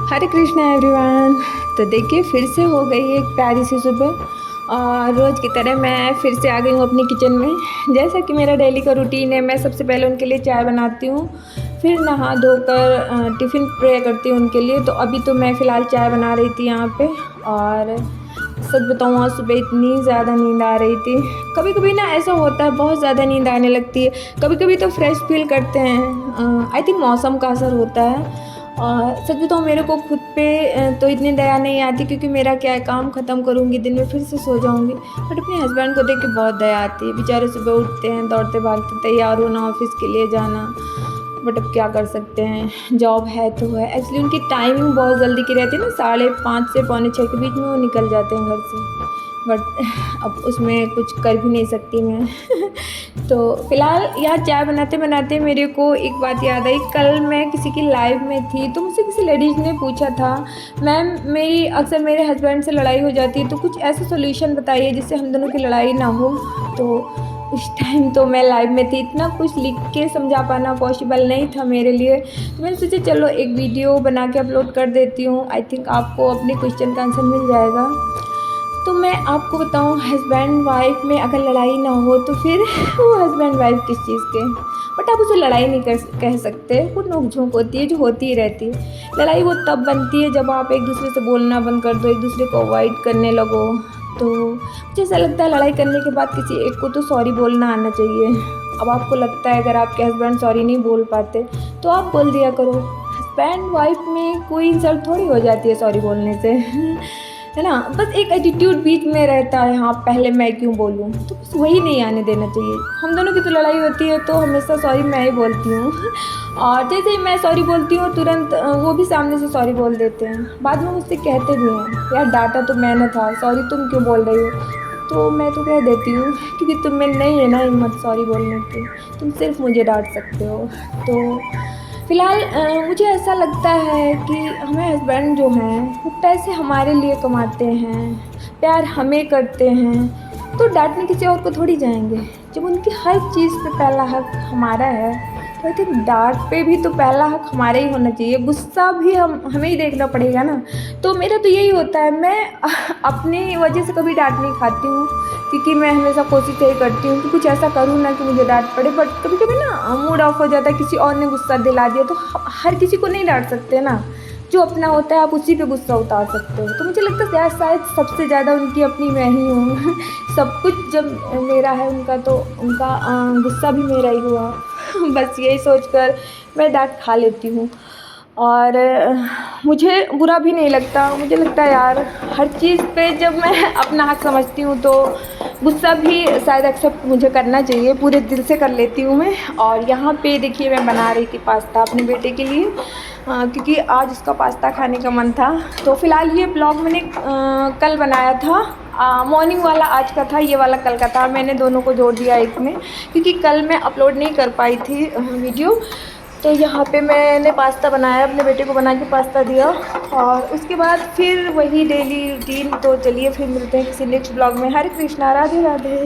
हरे Krishna everyone. तो देखिए फिर से हो गई एक प्यारी सी सुबह और रोज़ की तरह मैं फिर से आ गई हूँ अपनी किचन में। जैसा कि मेरा डेली का रूटीन है, मैं सबसे पहले उनके लिए चाय बनाती हूँ, फिर नहा धोकर टिफ़िन प्रेयर करती हूँ उनके लिए। तो अभी तो मैं फ़िलहाल चाय बना रही थी यहाँ पे। और सच बताऊँ, आज सुबह इतनी ज़्यादा नींद आ रही थी। कभी कभी ना ऐसा होता है, बहुत ज़्यादा नींद आने लगती है। कभी कभी तो फ्रेश फील करते हैं। आई थिंक मौसम का असर होता है। और सच बताऊँ, मेरे को खुद पे तो इतनी दया नहीं आती, क्योंकि मेरा क्या है, काम ख़त्म करूँगी, दिन में फिर से सो जाऊँगी। बट अपने हस्बैंड को देख के बहुत दया आती है। बेचारे सुबह उठते हैं, दौड़ते भागते तैयार होना, ऑफिस के लिए जाना। बट अब क्या कर सकते हैं, जॉब है तो है। एक्चुअली उनकी टाइमिंग बहुत जल्दी की रहती है ना, 5:30 से 5:45 के बीच में वो निकल जाते हैं घर से। बट अब उसमें कुछ कर भी नहीं सकती मैं। तो फ़िलहाल यहाँ चाय बनाते बनाते मेरे को एक बात याद आई। कल मैं किसी की लाइव में थी, तो मुझसे किसी लेडीज़ ने पूछा था, मैम मेरी अक्सर मेरे हस्बैंड से लड़ाई हो जाती है, तो कुछ ऐसा सॉल्यूशन बताइए जिससे हम दोनों की लड़ाई ना हो। तो उस टाइम तो मैं लाइव में थी, इतना कुछ लिख के समझा पाना पॉसिबल नहीं था मेरे लिए। तो मैंने सोचा चलो एक वीडियो बना के अपलोड कर देती हूँ। आई थिंक आपको अपने क्वेश्चन का आंसर मिल जाएगा। तो मैं आपको बताऊँ, हस्बैंड वाइफ में अगर लड़ाई ना हो तो फिर वो हस्बैंड वाइफ किस चीज़ के। बट आप उसे लड़ाई नहीं कह सकते, वो नोक झोंक होती है जो होती ही रहती है। लड़ाई वो तब बनती है जब आप एक दूसरे से बोलना बंद कर दो, एक दूसरे को अवॉइड करने लगो। तो मुझे ऐसा लगता है लड़ाई करने के बाद किसी एक को तो सॉरी बोलना आना चाहिए। अब आपको लगता है अगर आपके हस्बैंड सॉरी नहीं बोल पाते तो आप बोल दिया करो। हस्बैंड वाइफ में कोई इंसल्ट थोड़ी हो जाती है सॉरी बोलने से। है ना, बस एक एटीट्यूड बीच में रहता है, हाँ पहले मैं क्यों बोलूँ, तो बस वही नहीं आने देना चाहिए। हम दोनों की तो लड़ाई होती है तो हमेशा सॉरी मैं ही बोलती हूँ। और जैसे ही मैं सॉरी बोलती हूँ, तुरंत वो भी सामने से सॉरी बोल देते हैं। बाद में मुझसे कहते भी हैं, यार डांटा तो मैंने था, सॉरी तुम क्यों बोल रही हो। तो मैं तो कह देती हूँ, क्योंकि तुम में नहीं है ना हिम्मत सॉरी बोलने की, तुम सिर्फ मुझे डांट सकते हो। तो फ़िलहाल मुझे ऐसा लगता है कि हमें हस्बैंड जो हैं वो पैसे हमारे लिए कमाते हैं, प्यार हमें करते हैं, तो डांटने किसी और को थोड़ी जाएंगे। जब उनकी हर चीज़ पे पहला हक हमारा है, तो आई थिंक डांट पे भी तो पहला हक हमारा ही होना चाहिए। गुस्सा भी हमें ही देखना पड़ेगा ना। तो मेरा तो यही होता है, मैं अपनी वजह से कभी डांट नहीं खाती हूँ, क्योंकि मैं हमेशा कोशिश यही करती हूँ कि कुछ ऐसा करूँ ना कि मुझे डांट पड़े। बट कभी कभी ना मूड ऑफ हो जाता है, किसी और ने गुस्सा दिला दिया, तो हर किसी को नहीं डांट सकते ना। जो अपना होता है आप उसी पे गुस्सा उतार सकते हो। तो मुझे लगता है यार शायद सबसे ज़्यादा उनकी अपनी मैं ही हूँ। सब कुछ जब मेरा है उनका, तो उनका गुस्सा भी मेरा ही हुआ। बस यही सोचकर मैं डांट खा लेती हूँ। और मुझे बुरा भी नहीं लगता। मुझे लगता है यार हर चीज़ पे जब मैं अपना हक समझती हूँ तो गुस्सा भी शायद एक्सेप्ट मुझे करना चाहिए, पूरे दिल से कर लेती हूँ मैं। और यहाँ पे देखिए मैं बना रही थी पास्ता अपने बेटे के लिए, क्योंकि आज उसका पास्ता खाने का मन था। तो फ़िलहाल ये ब्लॉग मैंने कल बनाया था, मॉर्निंग वाला आज का था, ये वाला कल का था। मैंने दोनों को जोड़ दिया एक में, क्योंकि कल मैं अपलोड नहीं कर पाई थी वीडियो। तो यहाँ पे मैंने पास्ता बनाया, अपने बेटे को बना के पास्ता दिया, और उसके बाद फिर वही डेली रूटीन। तो चलिए फिर मिलते हैं किसी नेक्स्ट ब्लॉग में। हरे कृष्णा, राधे राधे।